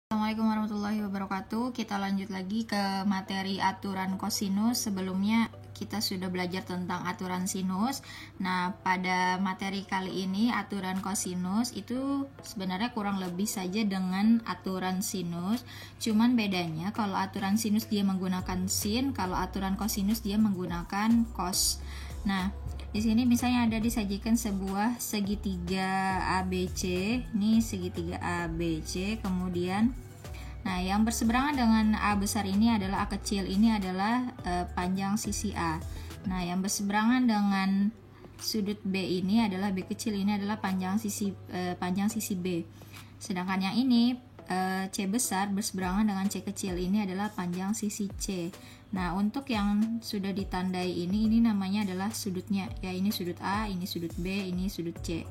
Assalamualaikum warahmatullahi wabarakatuh. Kita lanjut lagi ke materi aturan kosinus. Sebelumnya kita sudah belajar tentang aturan sinus. Nah, pada materi kali ini aturan kosinus itu sebenarnya kurang lebih saja dengan aturan sinus. Cuman bedanya kalau aturan sinus dia menggunakan sin, kalau aturan kosinus dia menggunakan cos. Nah, di sini misalnya ada disajikan sebuah segitiga ABC. Ini segitiga ABC, kemudian yang berseberangan dengan A besar ini adalah A kecil, ini adalah panjang sisi A. Nah, yang berseberangan dengan sudut B ini adalah B kecil, ini adalah panjang sisi B. Sedangkan yang ini C besar berseberangan dengan C kecil, ini adalah panjang sisi C. Nah, untuk yang sudah ditandai ini namanya adalah sudutnya. Ya, ini sudut A, ini sudut B, ini sudut C.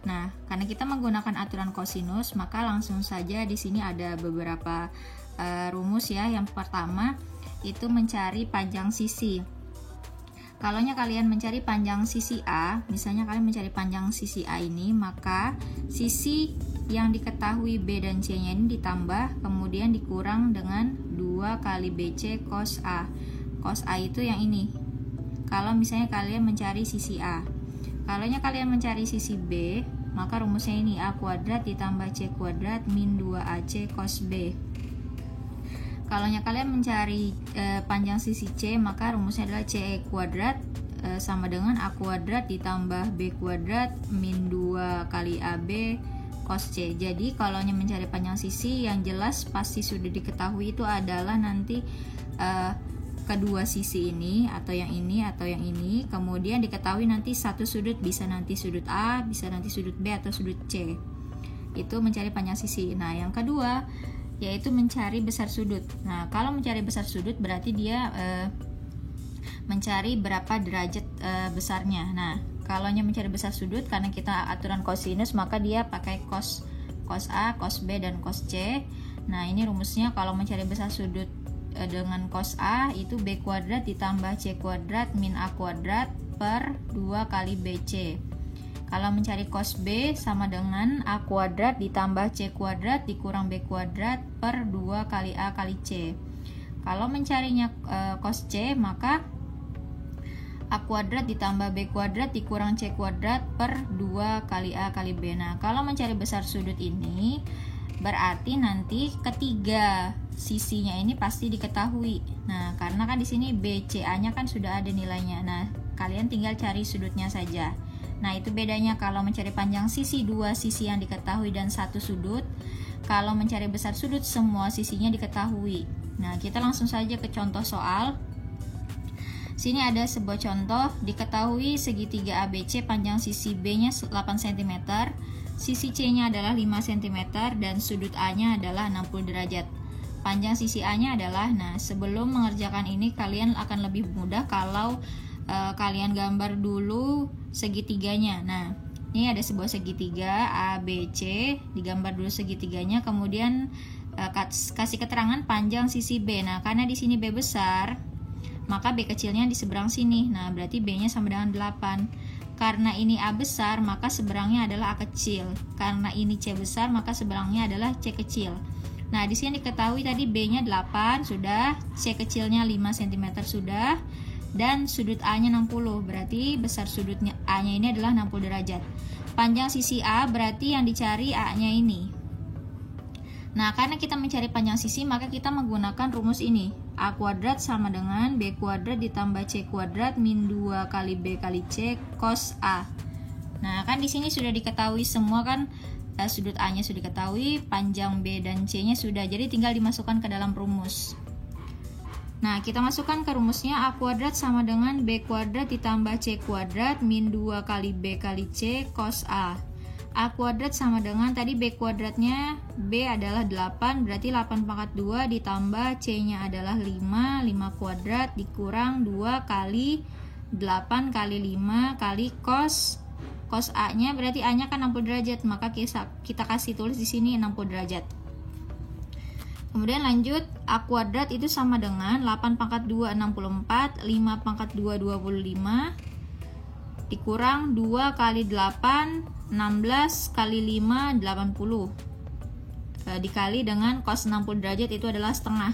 Nah, karena kita menggunakan aturan kosinus, maka langsung saja di sini ada beberapa rumus ya. Yang pertama itu mencari panjang sisi. Kalau kalian mencari panjang sisi A, misalnya kalian mencari panjang sisi A ini, maka sisi yang diketahui B dan C-nya ini ditambah, kemudian dikurang dengan 2 kali BC cos A. Cos A itu yang ini. Kalau misalnya kalian mencari sisi A. Kalau kalian mencari sisi B, maka rumusnya ini A kuadrat ditambah C kuadrat min 2AC cos B. Kalau kalian mencari panjang sisi C, maka rumusnya adalah C kuadrat sama dengan A kuadrat ditambah B kuadrat min 2 kali AB cos C. Jadi kalau mencari panjang sisi, yang jelas pasti sudah diketahui itu adalah nanti kedua sisi ini atau yang ini, kemudian diketahui nanti satu sudut, bisa nanti sudut A, bisa nanti sudut B atau sudut C. Itu mencari panjang sisi. Nah, yang kedua yaitu mencari besar sudut. Nah, kalau mencari besar sudut berarti dia mencari berapa derajat besarnya. Nah, kalau mencari besar sudut, karena kita aturan kosinus, maka dia pakai cos A, cos B, dan cos C. Nah, ini rumusnya kalau mencari besar sudut dengan cos A itu B kuadrat ditambah C kuadrat min A kuadrat per 2 kali BC. Kalau mencari cos B sama dengan A kuadrat ditambah C kuadrat dikurang B kuadrat per 2 kali A kali C. Kalau mencarinya cos C, maka A kuadrat ditambah B kuadrat dikurang C kuadrat per 2 kali A kali B. Nah, kalau mencari besar sudut ini berarti nanti ketiga sisinya ini pasti diketahui. Nah, karena kan di sini BCA-nya kan sudah ada nilainya. Nah, kalian tinggal cari sudutnya saja. Nah, itu bedanya kalau mencari panjang sisi, dua sisi yang diketahui dan satu sudut. Kalau mencari besar sudut, semua sisinya diketahui. Nah, kita langsung saja ke contoh soal. Sini ada sebuah contoh, diketahui segitiga ABC panjang sisi B-nya 8 cm, sisi C-nya adalah 5 cm, dan sudut A-nya adalah 60 derajat. Panjang sisi A-nya adalah, nah sebelum mengerjakan ini kalian akan lebih mudah kalau kalian gambar dulu segitiganya. Nah, ini ada sebuah segitiga ABC, digambar dulu segitiganya, kemudian kasih keterangan panjang sisi B. Nah, karena di sini B besar, maka B kecilnya di seberang sini. Nah, berarti B-nya sama dengan 8. Karena ini A besar, maka seberangnya adalah A kecil. Karena ini C besar, maka seberangnya adalah C kecil. Nah, di sini diketahui tadi B-nya 8 sudah, C kecilnya 5 cm sudah, dan sudut A-nya 60. Berarti besar sudutnya A-nya ini adalah 60 derajat. Panjang sisi A berarti yang dicari A-nya ini. Nah, karena kita mencari panjang sisi, maka kita menggunakan rumus ini. A kuadrat sama dengan B kuadrat ditambah C kuadrat min 2 kali B kali C cos A. Nah, kan di sini sudah diketahui semua kan, sudut A-nya sudah diketahui, panjang B dan C-nya sudah. Jadi tinggal dimasukkan ke dalam rumus. Nah, kita masukkan ke rumusnya. A kuadrat sama dengan B kuadrat ditambah C kuadrat min 2 kali B kali C cos A. A kuadrat sama dengan tadi B kuadratnya, B adalah 8, berarti 8 pangkat 2 ditambah C-nya adalah 5 kuadrat dikurang 2 kali 8 kali 5 kali cos A-nya, berarti A-nya kan 60 derajat, maka kita kasih tulis di sini 60 derajat. Kemudian lanjut, A kuadrat itu sama dengan 8 pangkat 2 64, 5 pangkat 2 25 dikurang 2 kali 8 16 kali 5 80. dikali dengan cos 60 derajat itu adalah setengah.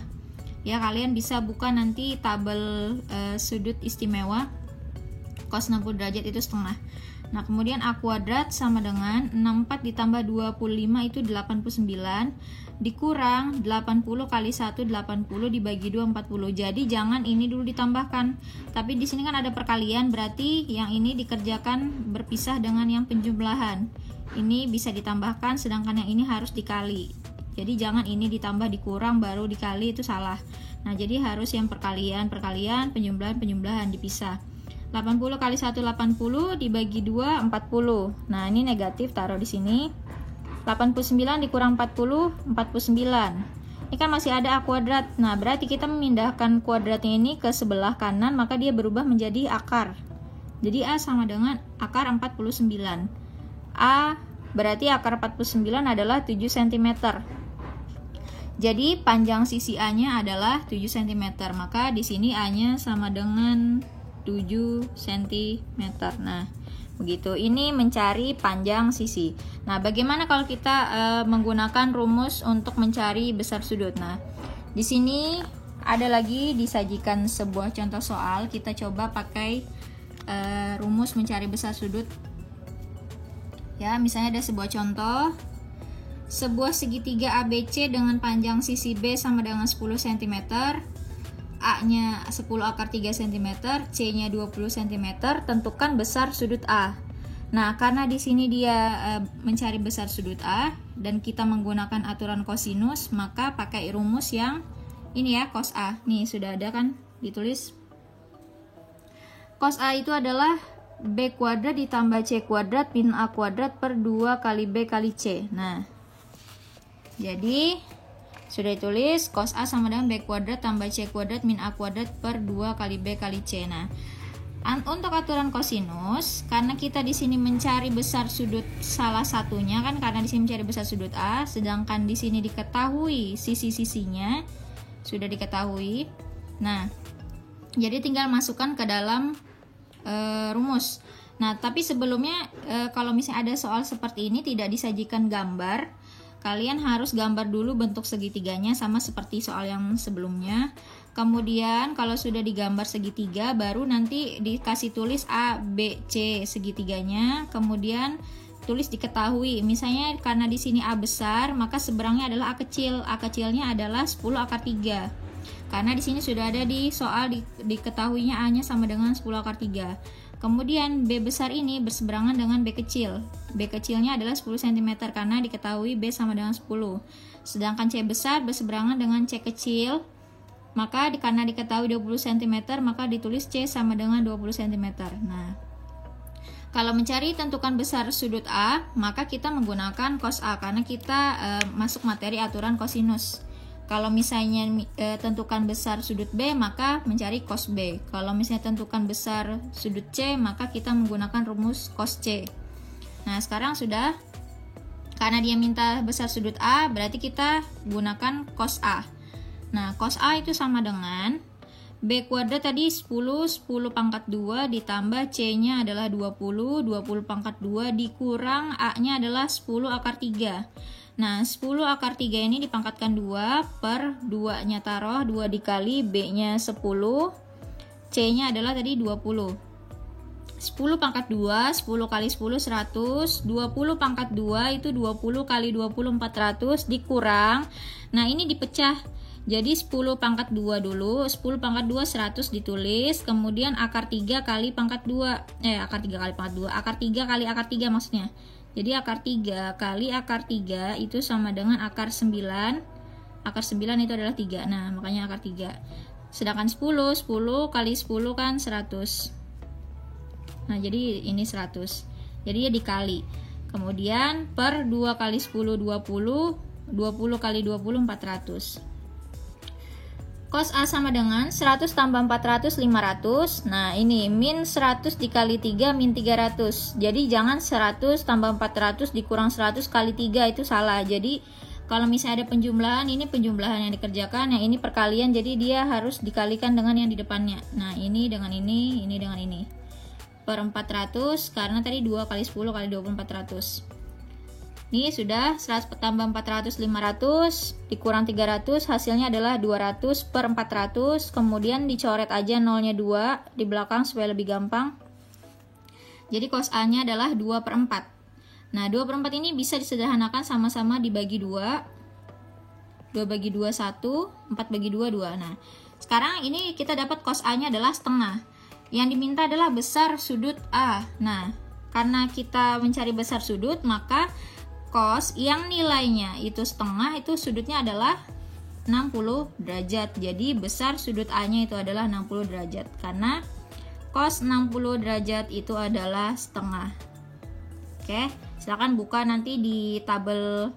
Ya, kalian bisa buka nanti tabel sudut istimewa, cos 60 derajat itu setengah. Nah, kemudian A kuadrat sama dengan 64 ditambah 25 itu 89, dikurang 80 kali 1 80 dibagi 2 40. Jadi jangan ini dulu ditambahkan. Tapi di sini kan ada perkalian, berarti yang ini dikerjakan berpisah dengan yang penjumlahan. Ini bisa ditambahkan sedangkan yang ini harus dikali. Jadi jangan ini ditambah dikurang baru dikali, itu salah. Nah, jadi harus yang perkalian, penjumlahan dipisah. 80 kali 1 80 dibagi 2 40. Nah, ini negatif, taruh di sini. 89 dikurang 40 49. Ini kan masih ada A kuadrat. Nah, berarti kita memindahkan kuadratnya ini ke sebelah kanan, maka dia berubah menjadi akar. Jadi A sama dengan akar 49. A berarti akar 49 adalah 7 cm. Jadi panjang sisi A-nya adalah 7 cm. Maka di sini A-nya sama dengan 7 cm. Nah, begitu. Ini mencari panjang sisi. Nah, bagaimana kalau kita menggunakan rumus untuk mencari besar sudut? Nah, di sini ada lagi disajikan sebuah contoh soal. Kita coba pakai rumus mencari besar sudut. Ya, misalnya ada sebuah contoh. Sebuah segitiga ABC dengan panjang sisi B sama dengan 10 cm. A-nya 10 akar 3 cm, C-nya 20 cm, tentukan besar sudut A. Nah, karena di sini dia mencari besar sudut A dan kita menggunakan aturan kosinus, maka pakai rumus yang ini ya, cos A. Nih, sudah ada kan ditulis. Cos A itu adalah B kuadrat ditambah C kuadrat min A kuadrat per 2 kali B kali C. Nah, jadi sudah ditulis cos A sama dengan B kuadrat tambah C kuadrat min A kuadrat per 2 kali B kali C. Nah, untuk aturan kosinus, karena kita di sini mencari besar sudut salah satunya kan, karena di sini mencari besar sudut A, sedangkan di sini diketahui sisi-sisinya sudah diketahui. Nah, jadi tinggal masukkan ke dalam rumus. Nah, tapi sebelumnya kalau misalnya ada soal seperti ini tidak disajikan gambar, kalian harus gambar dulu bentuk segitiganya sama seperti soal yang sebelumnya. Kemudian kalau sudah digambar segitiga, baru nanti dikasih tulis A, B, C segitiganya. Kemudian tulis diketahui. Misalnya karena di sini A besar, maka seberangnya adalah A kecil. A kecilnya adalah 10 akar 3. Karena di sini sudah ada di soal diketahuinya A-nya sama dengan 10 akar 3. Kemudian B besar ini berseberangan dengan B kecil. B kecilnya adalah 10 cm karena diketahui B sama dengan 10. Sedangkan C besar berseberangan dengan C kecil. Maka karena diketahui 20 cm, maka ditulis C sama dengan 20 cm. Nah, kalau mencari tentukan besar sudut A, maka kita menggunakan cos A karena kita masuk materi aturan kosinus. Kalau misalnya tentukan besar sudut B, maka mencari cos B. Kalau misalnya tentukan besar sudut C, maka kita menggunakan rumus cos C. Nah, sekarang sudah, karena dia minta besar sudut A, berarti kita gunakan cos A. Nah, cos A itu sama dengan B kuadrat tadi 10 pangkat 2 ditambah C-nya adalah 20 pangkat 2 dikurang A-nya adalah 10 akar 3. Nah, 10 akar 3 ini dipangkatkan 2 per 2-nya taruh 2 dikali B-nya 10, C-nya adalah tadi 20. 10 pangkat 2, 10 kali 10 100, 20 pangkat 2 itu 20 kali 20 400 dikurang. Nah, ini dipecah. Jadi 10 pangkat 2 dulu, 10 pangkat 2 100 ditulis, kemudian akar 3 kali pangkat 2, akar 3 kali pangkat 2, akar 3 kali akar 3 maksudnya. Jadi akar 3 kali akar 3 itu sama dengan akar 9, akar 9 itu adalah 3, nah makanya akar 3. Sedangkan 10 kali 10 kan 100. Nah jadi ini 100, jadi ya dikali. Kemudian per 2 kali 10 20, 20 kali 20 400. Cos A sama dengan 100 tambah 400 500. Nah, ini min 100 dikali 3 min 300. Jadi jangan 100 tambah 400 dikurang 100 kali 3, itu salah. Jadi kalau misalnya ada penjumlahan, ini penjumlahan yang dikerjakan, yang ini perkalian, jadi dia harus dikalikan dengan yang di depannya. Nah, ini dengan ini dengan ini. Per 400 karena tadi 2 kali 10 kali 20 400. Ini sudah 100 tambah 400, 500 dikurang 300, hasilnya adalah 200 per 400. Kemudian dicoret aja nolnya 2 di belakang supaya lebih gampang. Jadi cos A nya adalah 2 per 4. Nah 2 per 4 ini bisa disederhanakan sama-sama dibagi 2. 2 bagi 2 1, 4 bagi 2 2. Nah sekarang ini kita dapat cos A nya adalah setengah. Yang diminta adalah besar sudut A. Nah karena kita mencari besar sudut, maka cos yang nilainya itu setengah, itu sudutnya adalah 60 derajat. Jadi besar sudut A nya itu adalah 60 derajat, karena cos 60 derajat itu adalah setengah. Oke, silakan buka nanti di tabel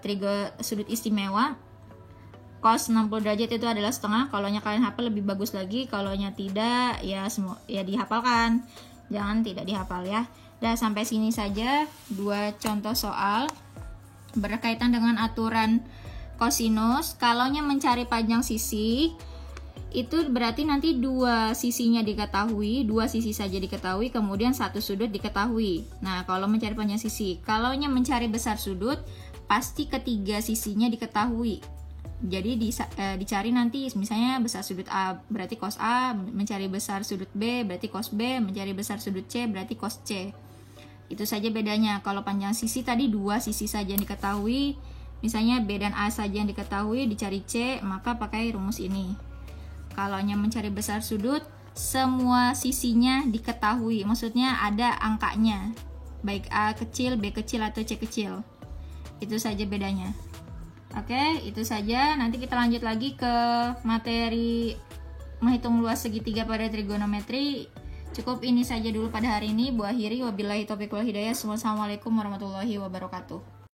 trigo sudut istimewa. Cos 60 derajat itu adalah setengah. Kalau kalian hafal lebih bagus lagi, kalau tidak ya dihafalkan, jangan tidak dihafal ya. Udah, sampai sini saja 2 contoh soal berkaitan dengan aturan kosinus. Kalau mencari panjang sisi, itu berarti nanti 2 sisinya diketahui, 2 sisi saja diketahui, kemudian 1 sudut diketahui. Nah, kalau mencari panjang sisi, kalau mencari besar sudut, pasti ketiga sisinya diketahui. Jadi dicari nanti misalnya besar sudut A berarti cos A, mencari besar sudut B berarti cos B, mencari besar sudut C berarti cos C. Itu saja bedanya. Kalau panjang sisi tadi 2 sisi saja yang diketahui, misalnya B dan A saja yang diketahui, dicari C, maka pakai rumus ini. Kalau mencari besar sudut, semua sisinya diketahui, maksudnya ada angkanya, baik A kecil, B kecil, atau C kecil. Itu saja bedanya. Oke, itu saja. Nanti kita lanjut lagi ke materi menghitung luas segitiga pada trigonometri. Cukup ini saja dulu pada hari ini. Bu akhiri, wabillahi taufiq wal hidayah. Wassalamualaikum warahmatullahi wabarakatuh.